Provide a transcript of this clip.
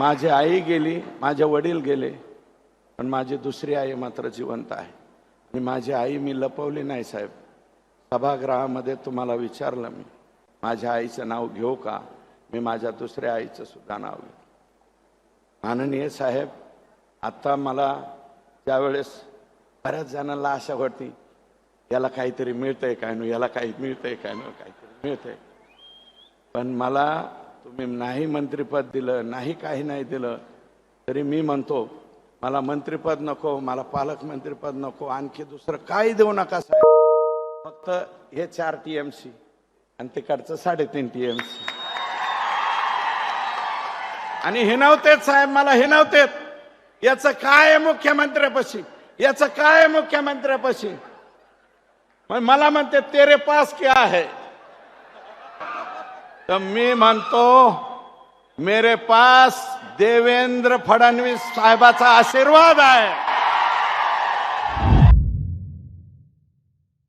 माझी आई गेली, माझे वडील गेले, पण माझी दुसरी आई मात्र जिवंत आहे. आणि माझी आई मी लपवली नाही साहेब. सभागृहामध्ये तुम्हाला विचारलं मी, माझ्या आईचं नाव घेऊ का? मी माझ्या दुसऱ्या आईचं सुद्धा नाव घेऊ. माननीय साहेब, आता मला त्यावेळेस बऱ्याच जणांना आशा होती, याला काहीतरी मिळतंय काय नो, याला काही मिळतंय काय नो, काहीतरी मिळतंय. पण मला तुम्ही नाही मंत्रिपद दिलं, नाही काही नाही दिलं, तरी मी म्हणतो मला मंत्रिपद नको, मला पालकमंत्रीपद नको, आणखी दुसरं काही देऊ नका साहेब. फक्त हे 4 TMC आणि तिकडचं 3.5 TMC. आणि हे नव्हतेच साहेब, मला हे नव्हतेच. याचं काय मुख्यमंत्र्यापाशी, याचं काय मुख्यमंत्र्यापाशी. मला म्हणते तेरे पास क्या है, तर मी म्हणतो मेरे पास देवेंद्र फडणवीस साहेबाचा आशीर्वाद आहे.